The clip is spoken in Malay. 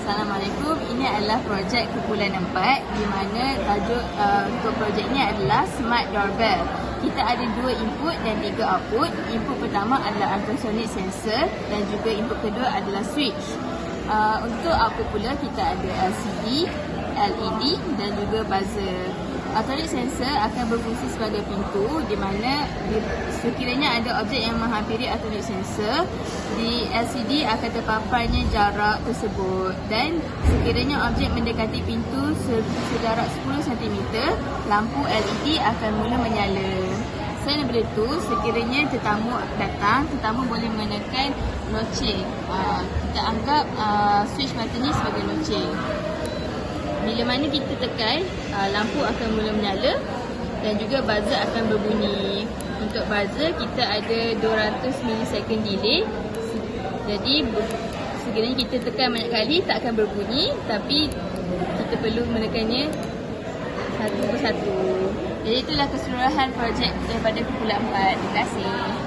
Assalamualaikum. Ini adalah projek kumpulan 4 di mana tajuk untuk projek ini adalah Smart Doorbell. Kita ada 2 input dan 3 output. Input pertama adalah ultrasonic sensor dan juga input kedua adalah switch. Untuk output pula kita ada LCD, LED dan juga buzzer. Ultrasonic sensor akan berfungsi sebagai pintu di mana sekiranya ada objek yang menghampiri ultrasonic sensor, di LCD akan terpaparnya jarak tersebut, dan sekiranya objek mendekati pintu sejarak 10 cm, lampu LED akan mula menyala. Selain daripada itu, sekiranya tetamu datang, tetamu boleh menekan loceng. Kita anggap switch button ni sebagai loceng. Bila mana kita tekan, lampu akan mula menyala dan juga buzzer akan berbunyi. Untuk buzzer, kita ada 200 millisecond delay. Jadi, sekiranya kita tekan banyak kali, tak akan berbunyi. Tapi, kita perlu menekannya satu persatu. Jadi, itulah keseluruhan projek daripada kumpulan 4. Terima kasih.